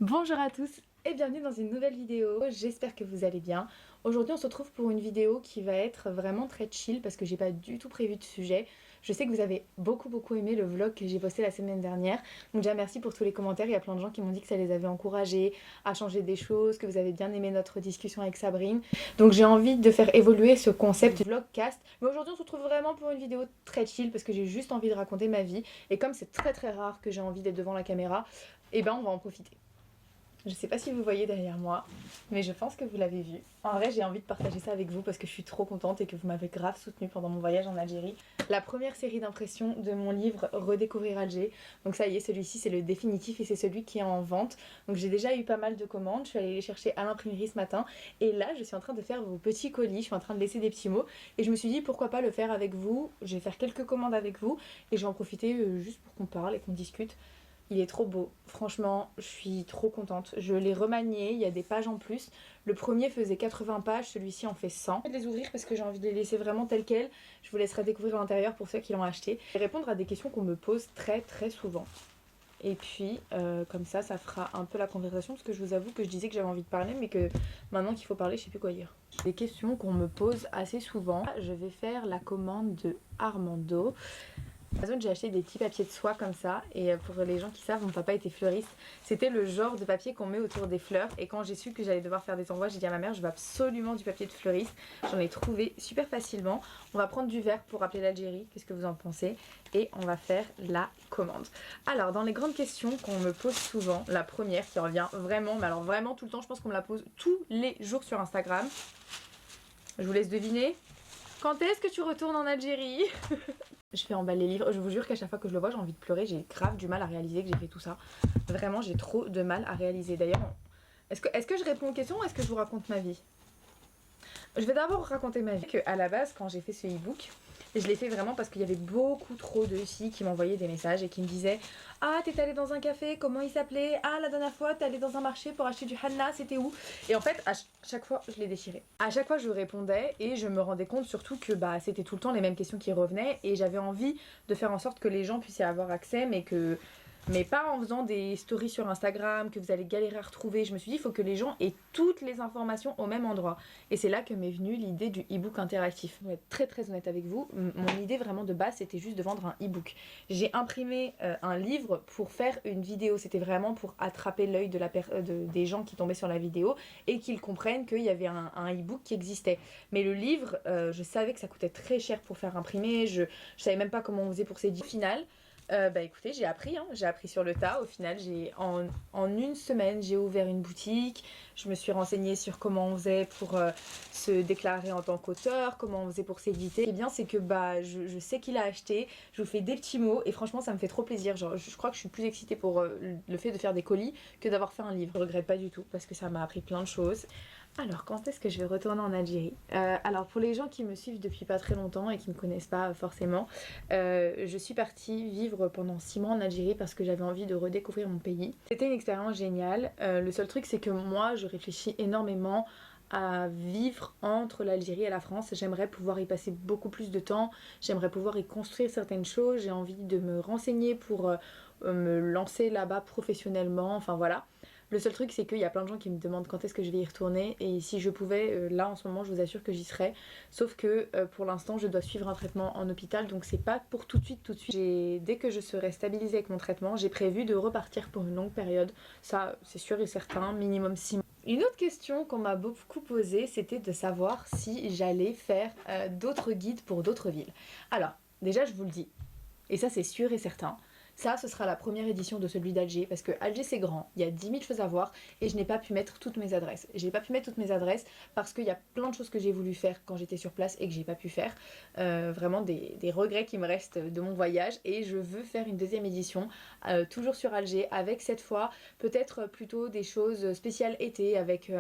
Bonjour à tous et bienvenue dans une nouvelle vidéo, j'espère que vous allez bien. Aujourd'hui on se retrouve pour une vidéo qui va être vraiment très chill parce que j'ai pas du tout prévu de sujet. Je sais que vous avez beaucoup aimé le vlog que j'ai posté la semaine dernière, donc déjà merci pour tous les commentaires, il y a plein de gens qui m'ont dit que ça les avait encouragés à changer des choses, que vous avez bien aimé notre discussion avec Sabrine. Donc j'ai envie de faire évoluer ce concept vlogcast, mais aujourd'hui on se retrouve vraiment pour une vidéo très chill parce que j'ai juste envie de raconter ma vie et comme c'est très rare que j'ai envie d'être devant la caméra, et ben on va en profiter. Je sais pas si vous voyez derrière moi, mais je pense que vous l'avez vu. En vrai, j'ai envie de partager ça avec vous parce que je suis trop contente et que vous m'avez grave soutenue pendant mon voyage en Algérie. La première série d'impressions de mon livre Redécouvrir Alger. Donc ça y est, celui-ci c'est le définitif et c'est celui qui est en vente. Donc j'ai déjà eu pas mal de commandes, je suis allée les chercher à l'imprimerie ce matin et là je suis en train de faire vos petits colis, je suis en train de laisser des petits mots et je me suis dit pourquoi pas le faire avec vous. Je vais faire quelques commandes avec vous et je vais en profiter juste pour qu'on parle et qu'on discute. Il est trop beau, franchement, je suis trop contente. Je l'ai remanié, il y a des pages en plus. Le premier faisait 80 pages, celui-ci en fait 100. Je vais les ouvrir parce que j'ai envie de les laisser vraiment telles quelles. Je vous laisserai découvrir l'intérieur pour ceux qui l'ont acheté. Et répondre à des questions qu'on me pose très souvent. Et puis, comme ça fera un peu la conversation parce que je vous avoue que je disais que j'avais envie de parler, mais que maintenant qu'il faut parler, je sais plus quoi dire. Des questions qu'on me pose assez souvent. Je vais faire la commande de Armando. Amazon, j'ai acheté des petits papiers de soie comme ça et pour les gens qui savent, mon papa était fleuriste. C'était le genre de papier qu'on met autour des fleurs et quand j'ai su que j'allais devoir faire des envois, j'ai dit à ma mère je veux absolument du papier de fleuriste. J'en ai trouvé super facilement. On va prendre du verre pour rappeler l'Algérie, qu'est-ce que vous en pensez? Et on va faire la commande. Alors dans les grandes questions qu'on me pose souvent, la première qui revient vraiment, mais alors vraiment tout le temps, je pense qu'on me la pose tous les jours sur Instagram. Je vous laisse deviner. Quand est-ce que tu retournes en Algérie? Je fais emballer les livres, je vous jure qu'à chaque fois que je le vois j'ai envie de pleurer, j'ai grave du mal à réaliser que j'ai fait tout ça. Vraiment j'ai trop de mal à réaliser. D'ailleurs, est-ce que je réponds aux questions ou est-ce que je vous raconte ma vie? Je vais d'abord raconter ma vie. À la base quand j'ai fait ce e-book, je l'ai fait vraiment parce qu'il y avait beaucoup trop de filles qui m'envoyaient des messages et qui me disaient ah t'es allée dans un café, comment il s'appelait? Ah la dernière fois t'es allée dans un marché pour acheter du hanna, c'était où? Et en fait à chaque fois je les déchirais. À chaque fois je répondais et je me rendais compte surtout que c'était tout le temps les mêmes questions qui revenaient et j'avais envie de faire en sorte que les gens puissent y avoir accès mais pas en faisant des stories sur Instagram que vous allez galérer à retrouver. Je me suis dit il faut que les gens aient toutes les informations au même endroit. Et c'est là que m'est venue l'idée du e-book interactif. Je vais être très honnête avec vous, mon idée vraiment de base c'était juste de vendre un e-book. J'ai imprimé un livre pour faire une vidéo, c'était vraiment pour attraper l'œil des gens qui tombaient sur la vidéo et qu'ils comprennent qu'il y avait un e-book qui existait. Mais le livre, je savais que ça coûtait très cher pour faire imprimer, je savais même pas comment on faisait pour ces au final. Écoutez, j'ai appris sur le tas. Au final, en une semaine, j'ai ouvert une boutique. Je me suis renseignée sur comment on faisait pour se déclarer en tant qu'auteur, comment on faisait pour s'éditer. Ce qui est bien, c'est que je sais qu'il a acheté. Je vous fais des petits mots et franchement, ça me fait trop plaisir. Genre, je crois que je suis plus excitée pour le fait de faire des colis que d'avoir fait un livre. Je regrette pas du tout parce que ça m'a appris plein de choses. Alors, quand est-ce que je vais retourner en Algérie? Alors, pour les gens qui me suivent depuis pas très longtemps et qui ne me connaissent pas forcément, je suis partie vivre pendant 6 mois en Algérie parce que j'avais envie de redécouvrir mon pays. C'était une expérience géniale. Le seul truc, c'est que moi, je réfléchis énormément à vivre entre l'Algérie et la France. J'aimerais pouvoir y passer beaucoup plus de temps. J'aimerais pouvoir y construire certaines choses. J'ai envie de me renseigner pour me lancer là-bas professionnellement. Enfin voilà. Le seul truc, c'est qu'il y a plein de gens qui me demandent quand est-ce que je vais y retourner. Et si je pouvais, là en ce moment, je vous assure que j'y serais. Sauf que pour l'instant, je dois suivre un traitement en hôpital. Donc c'est pas pour tout de suite. Dès que je serai stabilisée avec mon traitement, j'ai prévu de repartir pour une longue période. Ça, c'est sûr et certain, minimum 6 mois. Une autre question qu'on m'a beaucoup posée, c'était de savoir si j'allais faire d'autres guides pour d'autres villes. Alors, déjà, je vous le dis. Et ça, c'est sûr et certain. Ça, ce sera la première édition de celui d'Alger, parce que Alger c'est grand, il y a 10 000 choses à voir, et je n'ai pas pu mettre toutes mes adresses. J'ai pas pu mettre toutes mes adresses parce qu'il y a plein de choses que j'ai voulu faire quand j'étais sur place et que j'ai pas pu faire. Vraiment des regrets qui me restent de mon voyage, et je veux faire une deuxième édition, toujours sur Alger, avec cette fois peut-être plutôt des choses spéciales été, avec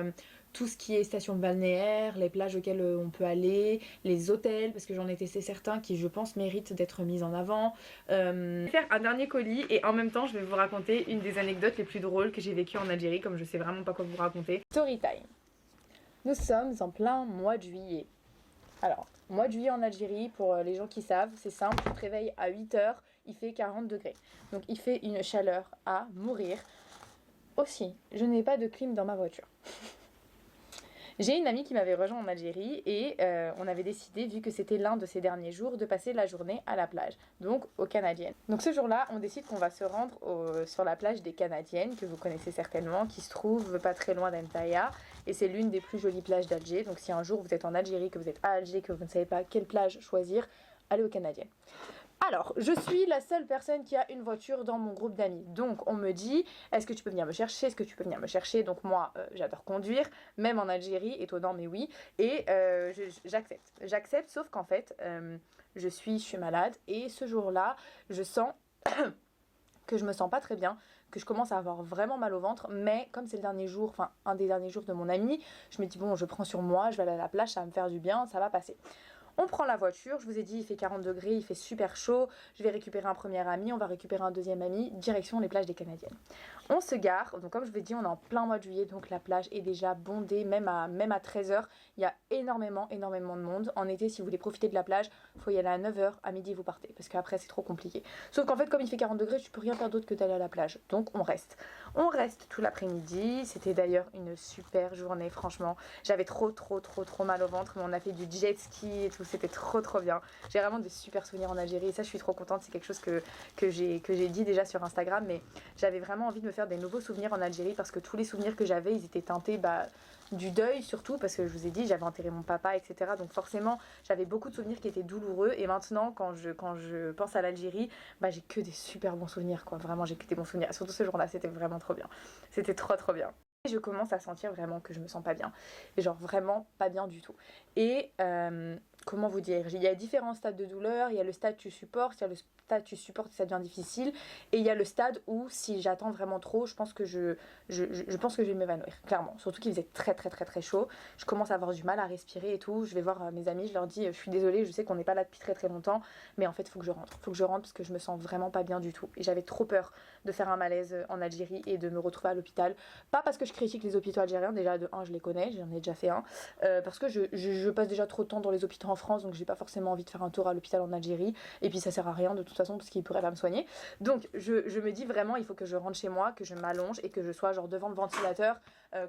tout ce qui est station balnéaire, les plages auxquelles on peut aller, les hôtels, parce que j'en ai testé certains qui je pense méritent d'être mis en avant. Je vais faire un dernier colis et en même temps je vais vous raconter une des anecdotes les plus drôles que j'ai vécues en Algérie, comme je sais vraiment pas quoi vous raconter. Story time. Nous sommes en plein mois de juillet. Alors, mois de juillet en Algérie, pour les gens qui savent, c'est simple, tu te réveilles à 8 h, il fait 40 degrés. Donc il fait une chaleur à mourir. Aussi, je n'ai pas de clim dans ma voiture. J'ai une amie qui m'avait rejoint en Algérie et on avait décidé, vu que c'était l'un de ses derniers jours, de passer la journée à la plage, donc aux Canadiennes. Donc ce jour-là, on décide qu'on va se rendre sur la plage des Canadiennes, que vous connaissez certainement, qui se trouve pas très loin d'Entaya, et c'est l'une des plus jolies plages d'Alger. Donc si un jour vous êtes en Algérie, que vous êtes à Alger, que vous ne savez pas quelle plage choisir, allez aux Canadiennes. Alors, je suis la seule personne qui a une voiture dans mon groupe d'amis. Donc, on me dit, est-ce que tu peux venir me chercher? Est-ce que tu peux venir me chercher? Donc, moi, j'adore conduire, même en Algérie, étonnant, mais oui. Et j'accepte. J'accepte, sauf qu'en fait, je suis malade. Et ce jour-là, je sens que je me sens pas très bien, que je commence à avoir vraiment mal au ventre. Mais comme c'est le dernier jour, enfin, un des derniers jours de mon ami, je me dis, bon, je prends sur moi, je vais aller à la plage, ça va me faire du bien, ça va passer. On prend la voiture, je vous ai dit il fait 40 degrés, il fait super chaud, je vais récupérer un premier ami, on va récupérer un deuxième ami, direction les plages des Canadiennes. On se gare, donc comme je vous ai dit on est en plein mois de juillet, donc la plage est déjà bondée, même à 13h, il y a énormément de monde. En été si vous voulez profiter de la plage, il faut y aller à 9h, à midi vous partez, parce qu'après c'est trop compliqué. Sauf qu'en fait comme il fait 40 degrés, je peux rien faire d'autre que d'aller à la plage, donc on reste. On reste tout l'après-midi, c'était d'ailleurs une super journée franchement, j'avais trop mal au ventre, mais on a fait du jet ski et tout, c'était trop bien. J'ai vraiment de super souvenirs en Algérie et ça je suis trop contente, c'est quelque chose que j'ai dit déjà sur Instagram, mais j'avais vraiment envie de me faire des nouveaux souvenirs en Algérie parce que tous les souvenirs que j'avais ils étaient teintés du deuil surtout parce que je vous ai dit j'avais enterré mon papa etc, donc forcément j'avais beaucoup de souvenirs qui étaient douloureux et maintenant quand je pense à l'Algérie j'ai que des super bons souvenirs quoi, vraiment j'ai que des bons souvenirs, surtout ce jour-là c'était vraiment trop bien, c'était trop bien. Et je commence à sentir vraiment que je me sens pas bien, et genre vraiment pas bien du tout. Et comment vous dire, il y a différents stades de douleur, il y a le stade tu supportes, il y a le stade tu supportes et ça devient difficile, et il y a le stade où si j'attends vraiment trop, je pense que je pense que je vais m'évanouir, clairement. Surtout qu'il faisait très chaud, je commence à avoir du mal à respirer et tout, je vais voir mes amis, je leur dis je suis désolée, je sais qu'on n'est pas là depuis très longtemps, mais en fait il faut que je rentre parce que je me sens vraiment pas bien du tout, et j'avais trop peur de faire un malaise en Algérie et de me retrouver à l'hôpital, pas parce que je critique les hôpitaux algériens, déjà de 1 je les connais, j'en ai déjà fait un, parce que je passe déjà trop de temps dans les hôpitaux en France, donc j'ai pas forcément envie de faire un tour à l'hôpital en Algérie, et puis ça sert à rien de toute façon parce qu'ils pourraient pas me soigner. Donc je me dis vraiment il faut que je rentre chez moi, que je m'allonge et que je sois genre devant le ventilateur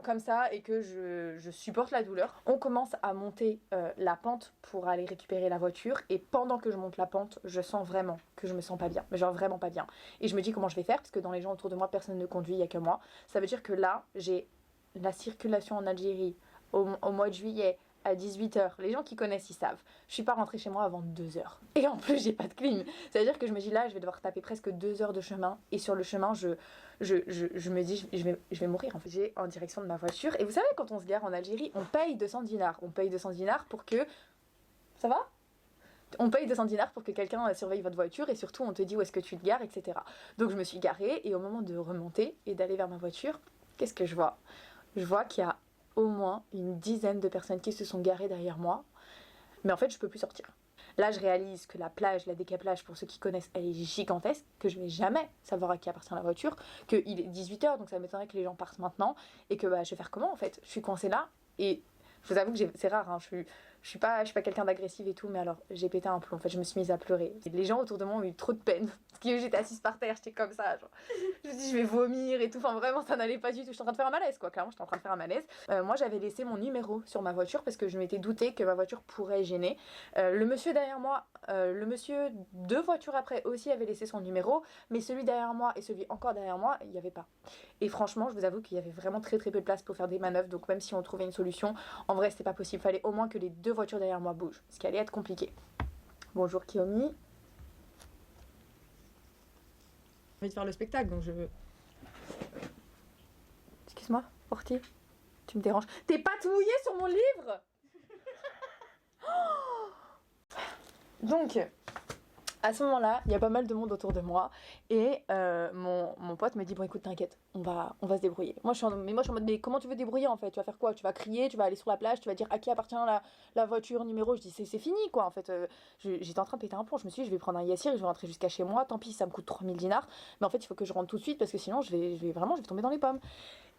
comme ça, et que je supporte la douleur. On commence à monter la pente pour aller récupérer la voiture, et pendant que je monte la pente je sens vraiment que je me sens pas bien, mais genre vraiment pas bien, et je me dis comment je vais faire parce que dans les gens autour de moi personne ne conduit, il y a que moi. Ça veut dire que là j'ai la circulation en Algérie au mois de juillet à 18h. Les gens qui connaissent, ils savent. Je suis pas rentrée chez moi avant 2h. Et en plus, j'ai pas de clim. Ça veut dire que je me dis là, je vais devoir taper presque 2 heures de chemin. Et sur le chemin, je me dis, je vais mourir. En fait, j'ai en direction de ma voiture. Et vous savez, quand on se gare en Algérie, on paye 200 dinars. On paye 200 dinars pour que... Ça va ? On paye 200 dinars pour que quelqu'un surveille votre voiture, et surtout on te dit où est-ce que tu te gares, etc. Donc je me suis garée, et au moment de remonter et d'aller vers ma voiture, qu'est-ce que je vois ? Je vois qu'il y a au moins une dizaine de personnes qui se sont garées derrière moi, mais en fait je peux plus sortir. Là je réalise que la plage, la décaplage, pour ceux qui connaissent, elle est gigantesque, que je vais jamais savoir à qui appartient la voiture, qu'il est 18h, donc ça m'étonnerait que les gens partent maintenant, et que je vais faire comment en fait ? Je suis coincée là, et je vous avoue que c'est rare, hein, je suis pas quelqu'un d'agressif et tout, mais alors j'ai pété un plomb, en fait je me suis mise à pleurer. Et les gens autour de moi ont eu trop de peine, parce que j'étais assise par terre, j'étais comme ça, genre, je me dis je vais vomir et tout, enfin vraiment ça n'allait pas du tout, j'étais en train de faire un malaise quoi, clairement j'étais en train de faire un malaise. Moi j'avais laissé mon numéro sur ma voiture parce que je m'étais doutée que ma voiture pourrait gêner. Le monsieur derrière moi, le monsieur 2 voitures après aussi avait laissé son numéro, mais celui derrière moi et celui encore derrière moi, il n'y avait pas. Et franchement je vous avoue qu'il y avait vraiment très peu de place pour faire des manœuvres, donc même si on trouvait une solution, en vrai c'était pas possible, fallait au moins que les 2 voitures derrière moi bougent, ce qui allait être compliqué. Bonjour Kiyomi. J'ai envie de faire le spectacle, donc je... Excuse-moi, Orti, tu me déranges. T'es pas tout mouillé sur mon livre. Donc, à ce moment-là, il y a pas mal de monde autour de moi, et mon pote me dit bon écoute t'inquiète, on va se débrouiller. Moi je suis en mode mais comment tu veux te débrouiller en fait, tu vas faire quoi, tu vas crier, tu vas aller sur la plage, tu vas dire à qui appartient la voiture numéro, je dis c'est fini quoi en fait. J'étais en train de péter un plomb, je me suis dit je vais prendre un yassir et je vais rentrer jusqu'à chez moi, tant pis ça me coûte 3000 dinars, mais en fait il faut que je rentre tout de suite parce que sinon je vais tomber dans les pommes.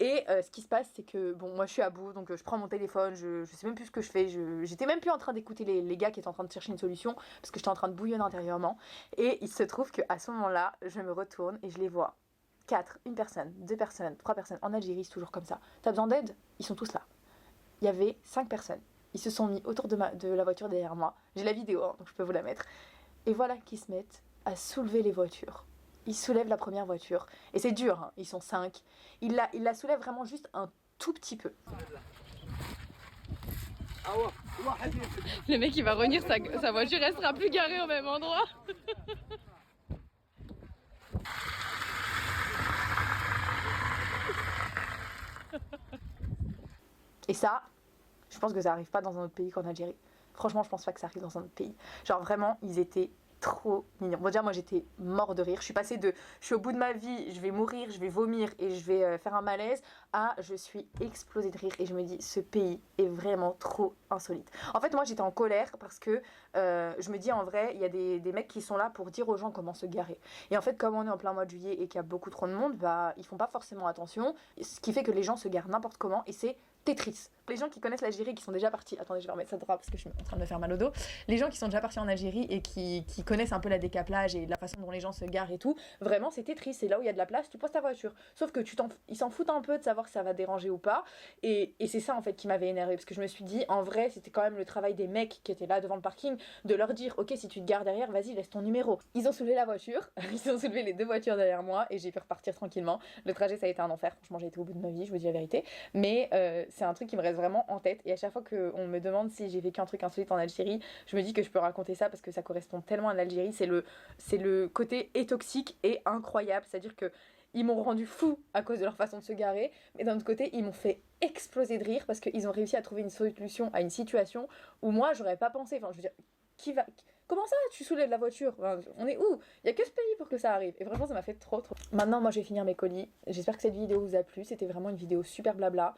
Et ce qui se passe c'est que bon moi je suis à bout, donc je prends mon téléphone, je sais même plus ce que je fais, j'étais même plus en train d'écouter les gars qui étaient en train de chercher une solution parce que j'étais en train de bouillonner intérieurement. Et il se trouve qu'à ce moment-là je me retourne et je les vois 4, une personne, 2 personnes, 3 personnes. En Algérie, c'est toujours comme ça. T'as besoin d'aide? Ils sont tous là. Il y avait 5 personnes. Ils se sont mis autour de la voiture derrière moi. J'ai la vidéo, hein, donc je peux vous la mettre. Et voilà qu'ils se mettent à soulever les voitures. Ils soulèvent la première voiture. Et c'est dur, hein, ils sont 5. Ils la soulèvent vraiment juste un tout petit peu. Le mec il va revenir, sa voiture elle sera plus garée au même endroit. Et ça, je pense que ça arrive pas dans un autre pays qu'en Algérie. Franchement, je pense pas que ça arrive dans un autre pays. Genre vraiment, ils étaient trop mignons. Bon, déjà, moi j'étais mort de rire. Je suis passée de je suis au bout de ma vie, je vais mourir, je vais vomir et je vais faire un malaise à je suis explosée de rire. Et je me dis, ce pays est vraiment trop insolite. En fait, moi j'étais en colère parce que je me dis en vrai, il y a des mecs qui sont là pour dire aux gens comment se garer. Et en fait, comme on est en plein mois de juillet et qu'il y a beaucoup trop de monde, bah ils font pas forcément attention. Ce qui fait que les gens se garent n'importe comment et c'est Tetris. Les gens qui connaissent l'Algérie, qui sont déjà partis. Attendez, je vais remettre ça droit parce que je suis en train de me faire mal au dos. Les gens qui sont déjà partis en Algérie et qui connaissent un peu la décaplage et la façon dont les gens se garent et tout, vraiment c'est Tetris. C'est là où il y a de la place, tu poses ta voiture. Sauf que ils s'en foutent un peu de savoir si ça va déranger ou pas. Et c'est ça en fait qui m'avait énervé parce que je me suis dit, en vrai, c'était quand même le travail des mecs qui étaient là devant le parking de leur dire, ok, si tu te gares derrière, vas-y, laisse ton numéro. Ils ont soulevé la voiture, ils ont soulevé les 2 voitures derrière moi et j'ai pu repartir tranquillement. Le trajet, ça a été un enfer. Franchement, j'ai été au bout de ma vie, je vous dis la vérité. Mais c'est un truc qui me reste vraiment en tête. Et à chaque fois qu'on me demande si j'ai vécu un truc insolite en Algérie, je me dis que je peux raconter ça parce que ça correspond tellement à l'Algérie. C'est le côté et toxique et incroyable. C'est-à-dire que ils m'ont rendu fou à cause de leur façon de se garer, mais d'un autre côté, ils m'ont fait exploser de rire parce qu'ils ont réussi à trouver une solution à une situation où moi, j'aurais pas pensé. Enfin, je veux dire, comment ça, tu soulèves la voiture? Enfin, on est où? Il y a que ce pays pour que ça arrive. Et franchement, ça m'a fait trop. Maintenant, moi, je vais finir mes colis. J'espère que cette vidéo vous a plu. C'était vraiment une vidéo super blabla.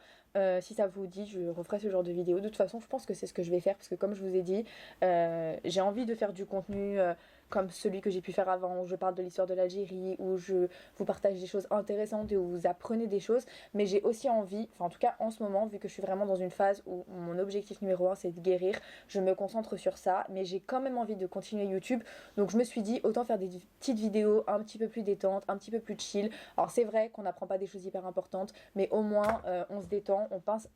Si ça vous dit, je referai ce genre de vidéo. De toute façon, je pense que c'est ce que je vais faire parce que, comme je vous ai dit, j'ai envie de faire du contenu comme celui que j'ai pu faire avant, où je parle de l'histoire de l'Algérie, où je vous partage des choses intéressantes et où vous apprenez des choses. Mais j'ai aussi envie, enfin en tout cas en ce moment, vu que je suis vraiment dans une phase où mon objectif numéro 1 c'est de guérir, je me concentre sur ça. Mais j'ai quand même envie de continuer YouTube. Donc je me suis dit, autant faire des petites vidéos un petit peu plus détentes, un petit peu plus chill. Alors c'est vrai qu'on n'apprend pas des choses hyper importantes, mais au moins on se détend, on passe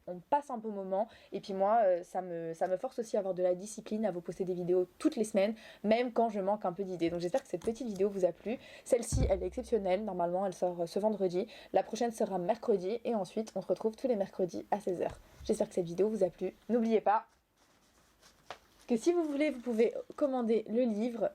un beau moment. Et puis moi, ça me force aussi à avoir de la discipline, à vous poster des vidéos toutes les semaines, même quand je manque un peu d'idées. Donc j'espère que cette petite vidéo vous a plu. Celle-ci, elle est exceptionnelle. Normalement, elle sort ce vendredi. La prochaine sera mercredi. Et ensuite, on se retrouve tous les mercredis à 16h. J'espère que cette vidéo vous a plu. N'oubliez pas que si vous voulez, vous pouvez commander le livre